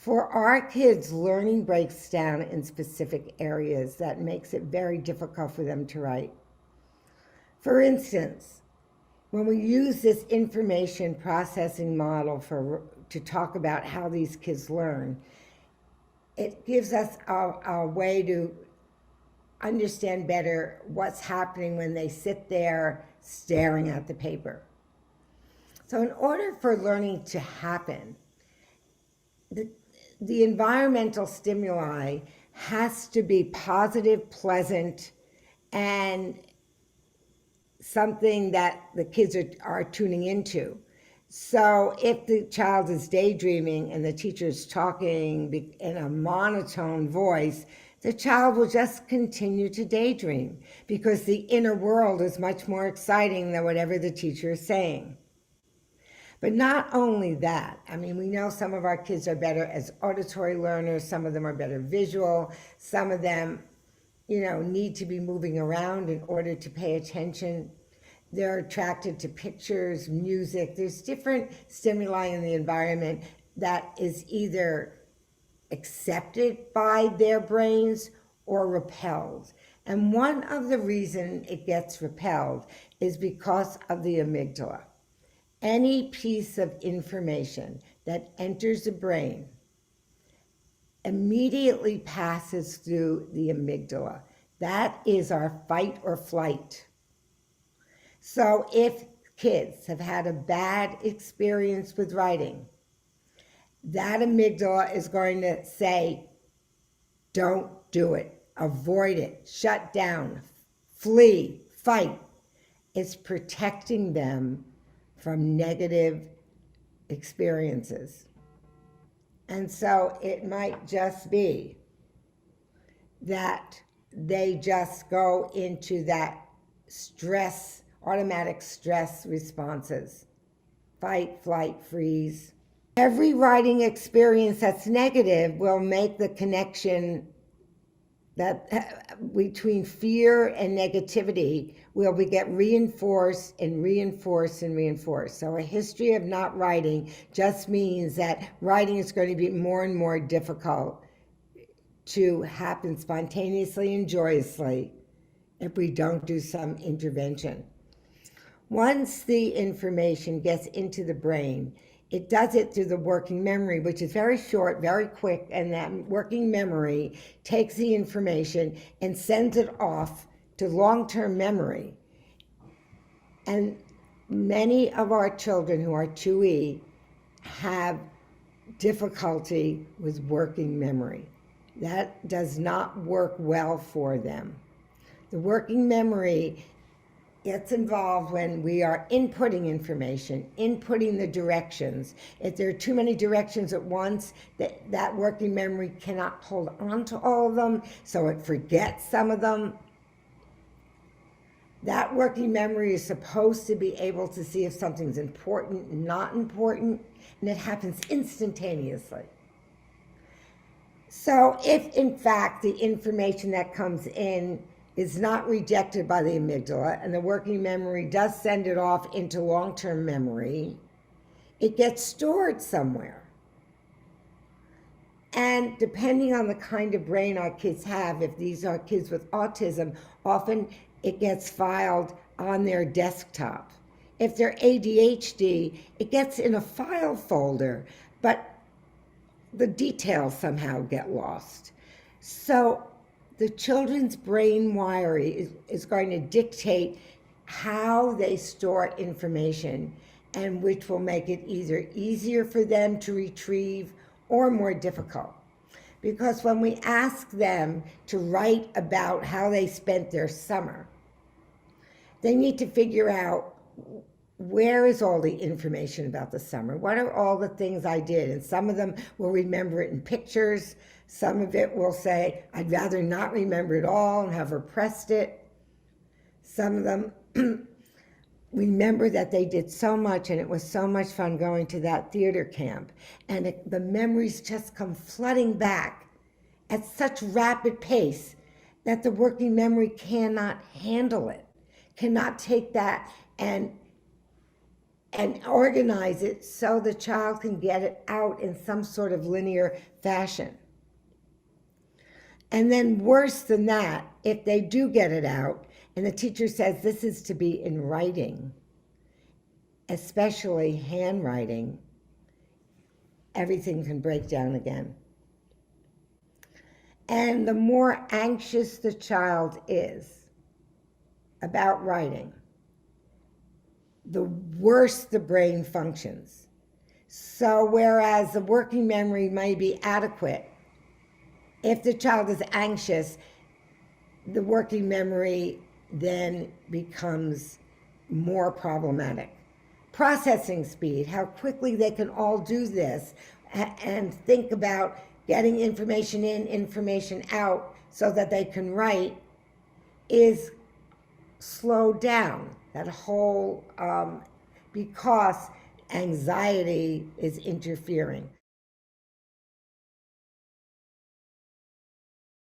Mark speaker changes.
Speaker 1: For our kids, learning breaks down in specific areas that makes it very difficult for them to write. For instance, when we use this information processing model to talk about how these kids learn, it gives us a way to understand better what's happening when they sit there staring at the paper. So in order for learning to happen, the environmental stimuli has to be positive, pleasant, and something that the kids are tuning into. So if the child is daydreaming and the teacher is talking in a monotone voice, the child will just continue to daydream because the inner world is much more exciting than whatever the teacher is saying. But not only that, I mean, we know some of our kids are better as auditory learners, some of them are better visual, some of them, need to be moving around in order to pay attention. They're attracted to pictures, music. There's different stimuli in the environment that is either accepted by their brains or repelled. And one of the reasons it gets repelled is because of the amygdala. Any piece of information that enters the brain immediately passes through the amygdala. That is our fight or flight. So if kids have had a bad experience with writing, that amygdala is going to say, don't do it, avoid it, shut down, flee, fight. It's protecting them from negative experiences. And so it might just be that they just go into that stress, automatic stress responses, fight, flight, freeze. Every writing experience that's negative will make the connection that between fear and negativity will get reinforced and reinforced and reinforced. So a history of not writing just means that writing is going to be more and more difficult to happen spontaneously and joyously if we don't do some intervention. Once the information gets into the brain, it does it through the working memory, which is very short, very quick, and that working memory takes the information and sends it off to long-term memory. And many of our children who are 2E have difficulty with working memory. That does not work well for them. The working memory gets involved when we are inputting information, inputting the directions. If there are too many directions at once, that working memory cannot hold on to all of them, so it forgets some of them. That working memory is supposed to be able to see if something's important, not important, and it happens instantaneously. So if, in fact, the information that comes in is not rejected by the amygdala, and the working memory does send it off into long-term memory, it gets stored somewhere. And depending on the kind of brain our kids have, if these are kids with autism, often it gets filed on their desktop. If they're ADHD, it gets in a file folder, but the details somehow get lost. So the children's brain wiring is going to dictate how they store information, and which will make it either easier for them to retrieve or more difficult. Because when we ask them to write about how they spent their summer, they need to figure out, where is all the information about the summer? What are all the things I did? And some of them will remember it in pictures. Some of it will say, I'd rather not remember it all and have repressed it. Some of them remember that they did so much and it was so much fun going to that theater camp. And the memories just come flooding back at such rapid pace that the working memory cannot handle it, cannot take that and and organize it so the child can get it out in some sort of linear fashion. And then worse than that, if they do get it out and the teacher says this is to be in writing, especially handwriting, everything can break down again. And the more anxious the child is about writing, the worse the brain functions. So whereas the working memory may be adequate, if the child is anxious, the working memory then becomes more problematic. Processing speed, how quickly they can all do this and think about getting information in, information out so that they can write, is slowed down. That whole, because anxiety is interfering.